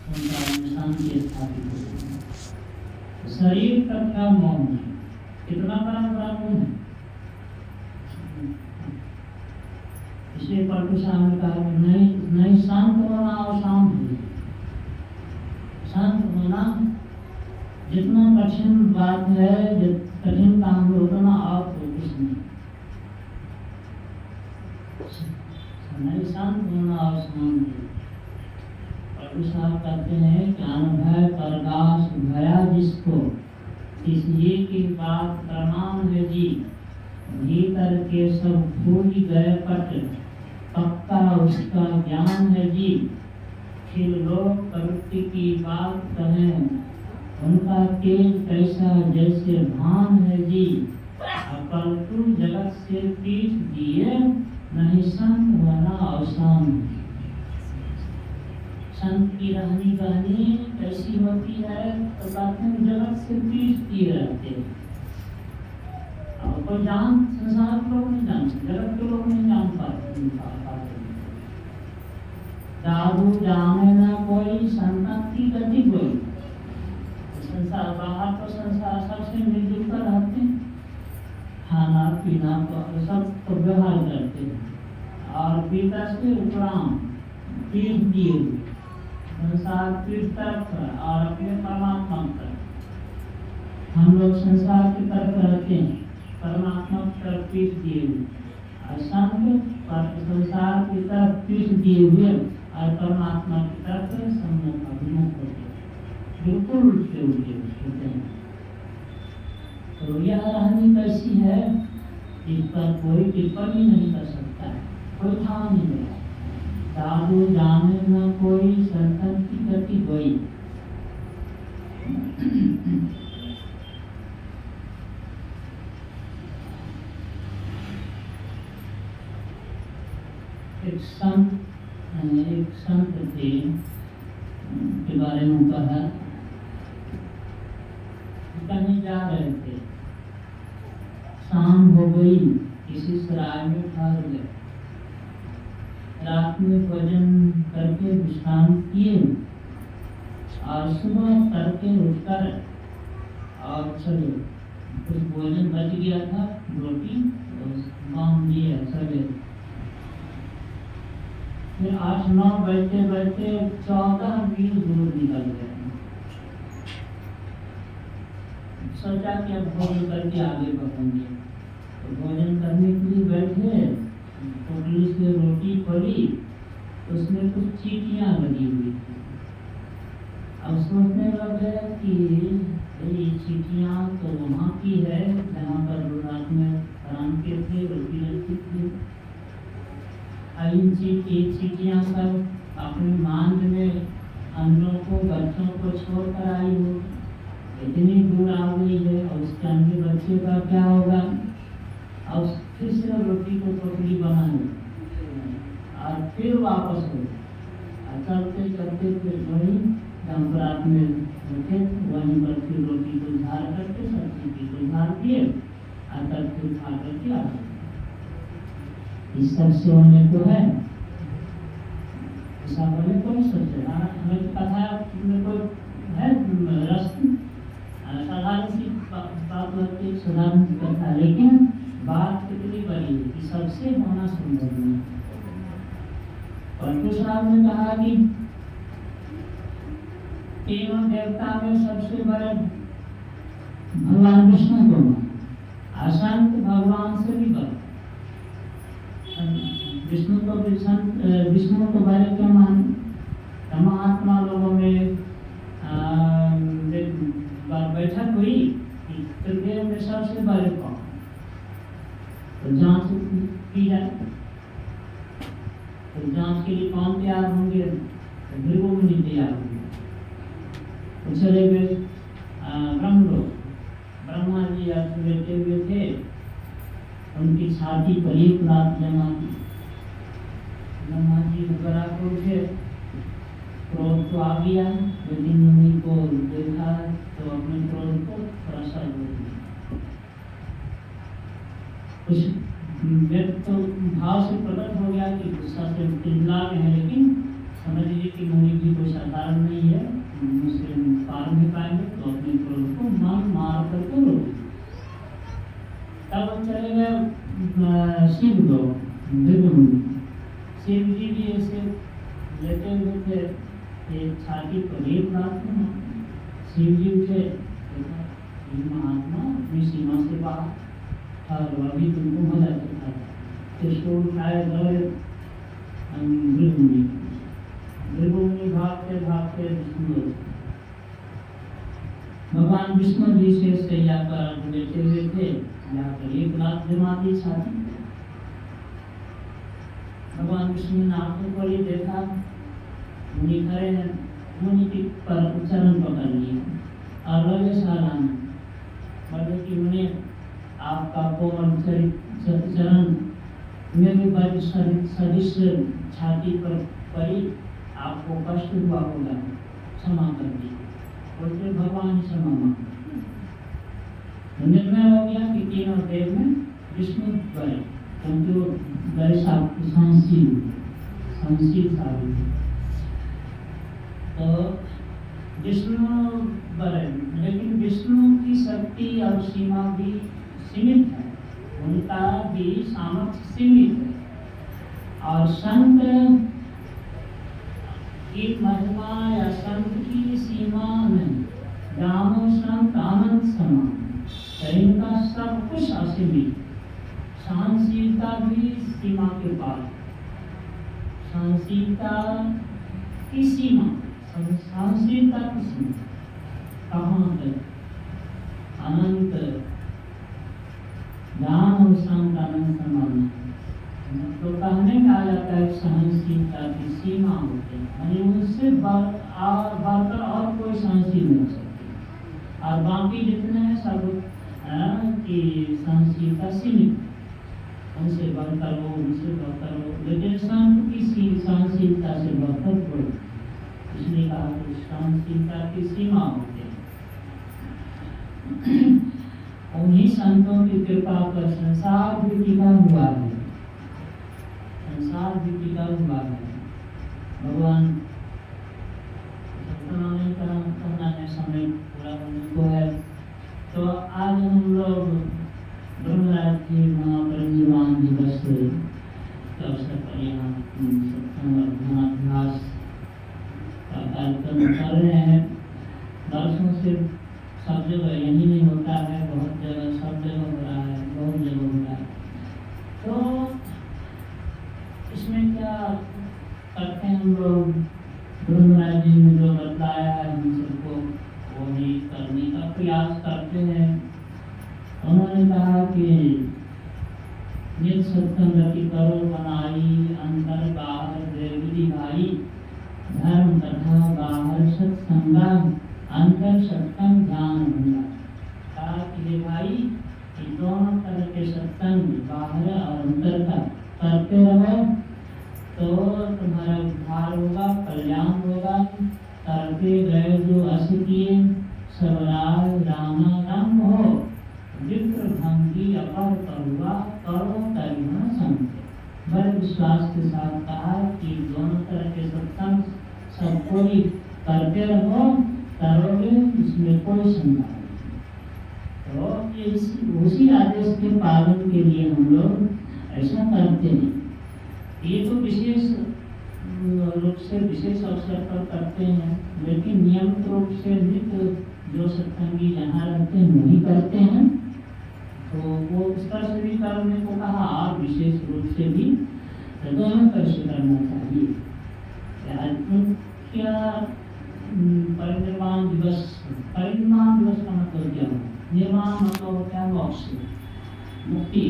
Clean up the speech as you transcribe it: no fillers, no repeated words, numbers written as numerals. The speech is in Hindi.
संसार में शांति स्थापित हो। तो शरीर का क्या मौन है, कितना बड़ा मौन है। इसलिए परकुशा ने कहा नहीं शांत होना और शांत हो। शांत होना जितना कठिन बात है, कठिन काम है, उतना आप कुछ नहीं शांत होना और शांत। परकुशा कहते हैं कि अनुभव प्रकाश भया जिसको, इसलिए की बात प्रमाण है जी। भीतर के सब भूल गए पट, पक्का उसका ज्ञान है जी। फिर लोग प्रवृत्ति की बात कहें, उनका तेज कैसा जैसे भान है जी। परंतु जगत से पीठ दिए, नहीं संत होना आसान। संत की रहनी कहनी कैसी होती है, तो कहते हैं जगत से पीठ दिए रहते हैं। कोई जान संसार के लोग नहीं जानते, जगत के लोग नहीं जान पाते। जादू जाने ना कोई, संतन की गति कोई। संसार बाहर तो संसार सबसे मिलजुल कर रहते हैं, खाना पीना तो सब तो व्यवहार करते हैं। और भीतर से उपराम पीठ दिए हुए, संसार पीठ तरफ और अपने परमात्मा तरफ। हम लोग संसार की तरफ रहते हैं, परमात्मा की तरफ पीठ दिए हुए। संसार की तरफ पीठ दिए हुए और परमात्मा की तरफ सम्मुख अभिमुख होते, बिल्कुल उल्टे उल्टे होते हैं। तो यह रहनी कैसी है, इस पर कोई टिप्पणी नहीं कर सकता है, कोई ठाव नहीं देगा। साधु जाने न कोई, संतन की गति कोई। एक संत थे के बारे में कहा, कहीं जा रहे थे, शाम हो गई, किसी सराय में ठहर गए। रात में भोजन करके विश्राम किए और सुबह करके उठकर और चले। कुछ भोजन बच गया था, रोटी बांध दिया चले। फिर 8-9 बैठते बैठते 14 मील दूर निकल गए। सोचा कि अब भोजन करके आगे बढ़ेंगे। तो भोजन करने के लिए बैठे, पोटली से रोटी खोली, उसमें कुछ चींटियां लगी हुई थी। अब सोचने लगे कि ये चींटियां तो वहाँ की है जहाँ पर रात में आराम के थे, रोटी रखी थी। चींटियां सब अपनी मांझ में अंडों को, बच्चों को छोड़ कर आई हो, इतनी दूर आ गई है, और उसके अंडे बच्चे का क्या होगा। और फिर से रोटी को टोकरी बनाई और फिर वापस हो। चलते चलते फिर वही रात में उठे, वहीं पर फिर रोटी को झाड़ करके सब्जी को झाड़ दिए और तब फिर खा करके आ गए। इस सबसे होने को है, ऐसा बोले कोई सोचे हमें कथा में कोई है रस, साधारण सी बात होती है, साधारण सी कथा, लेकिन बात कितनी बड़ी है कि सबसे होना संभव नहीं। परकुशा ने कहा कि तीनों देवता में सबसे बड़े भगवान विष्णु को, असंत भगवान से भी बड़े। विष्णु को बारे क्या मान, महात्मा लोगों में बैठक हुई कि त्रिदेव में सबसे बड़े कौन, तो जांच की जाए। तो जांच के लिए कौन तैयार होंगे, तो भृगु मुनि तैयार होंगे। तो चले गए ब्रह्मलोक, ब्रह्मा जी बैठे हुए थे, उनकी छाती पर एक रात जमा दी। ब्रह्मा जी बड़ा उठे, क्रोध तो आ गया, यदि मुनि को देखा तो अपने क्रोध को थोड़ा सा रोक दिया। कुछ व्यक्त तो भाव से प्रकट हो गया कि गुस्सा से चिल्ला रहे हैं, लेकिन समझ लीजिए कि मुनि भी कोई साधारण नहीं है, मुझसे पार नहीं पाएंगे तो अपने क्रोध को मार करके रोक दीजिए। तब हम चले गए शिव लोग, शिव जी भी ऐसे लेटे हुए थे, एक छाती पर एक रात में शिव जी उठे, महात्मा अपनी सीमा से बाहर और अभी तुमको मजा चलता था, इसको उठाए गए भृगुमुनि भागते भागते विष्णु, भगवान विष्णु जी से सैया पर लेटे हुए थे, यहाँ पर एक रात जमा दी छाती। भगवान विष्णु ने आंखों पर ही देखा, मुनि खड़े हैं, मुनि के पर चरण पकड़ लिए और रजशाला में बोले कि मुनि आपका कोमल चरण मेरे बड़े सदिश छाती पर पड़ी, आपको कष्ट हुआ होगा, क्षमा कर दीजिए। बोलते भगवान क्षमा मांगो। निर्णय हो गया कि तीनों देव में विष्णु गए, क्योंकि वो गए संशील साबित। तो विष्णु बड़े, लेकिन विष्णु की शक्ति और सीमा भी सीमित है, उनका भी सामर्थ्य सीमित है। और संत की महिमा या संत की सीमा नहीं, रामो संत अनंत समान, तो इनका सब कुछ असीमित। सहनशीलता भी सीमा के पार, सहनशीलता की सीमा, सहनशीलता की सीमा कहाँ तक? अनंत, राम और संत अनंत समान। तो कहने का जाता है सहनशीलता की सीमा होती है, उससे बढ़कर और कोई सहनशील नहीं हो सकती। और बाकी जितने हैं सब की सहनशीलता सीमित, उनसे बढ़कर हो, उनसे बढ़कर हो, लेकिन संत की सहनशीलता से बढ़कर कोई, इसलिए कहा कि सहनशीलता की सीमा होती है। उन्हीं संतों की कृपा पर संसार भी टिका हुआ है, संसार भी टिका हुआ है। भगवान कहना समय पूरा होने को है, तो आज हम लोग ब्रह्मराज के महापरिनिर्वाण दिवस के अवसर पर यहाँ सत्संगाभ्यास का कार्यक्रम कर रहे हैं। दर्शन से सब जगह यही नहीं होता है, बहुत जगह सब जगह हो रहा है, बहुत जगह हो रहा है। तो इसमें क्या करते हैं हम लोग, ब्रह्मराज जी ने जो बताया है हम सबको वो भी करने का प्रयास करते हैं। उन्होंने कहा कि निज सत्संग की करो बनाई, अंतर बाहर देवी भाई, धर्म तथा बाहर सत्संगा, अंतर सत्संग ज्ञान भंडार। कहा कि भाई दोनों तरह के सत्संग बाहर और अंतर का करते रहो तो तुम्हारा उद्धार होगा, कल्याण होगा। करते गए जो अस किए सबराज रामा राम हो, विप्र भंगी अपर करुआ करो करुणा संत। बड़े विश्वास के साथ कहा कि दोनों तरह के सत्संग सब कोई करते रहो, करोगे इसमें कोई शंका नहीं। तो उसी आदेश के पालन के लिए हम लोग ऐसा करते हैं। ये तो विशेष रूप से विशेष अवसर पर करते हैं, लेकिन नियमित रूप से नित्य जो सत्संगी जहाँ रहते हैं वही करते हैं। तो वो इस तरह से भी करने को कहा और विशेष रूप से भी दोनों तरह से करना चाहिए। क्या परिनिर्वाण दिवस, परिनिर्वाण दिवस का मतलब क्या है? निर्वाण मतलब होता है मोक्ष, मुक्ति।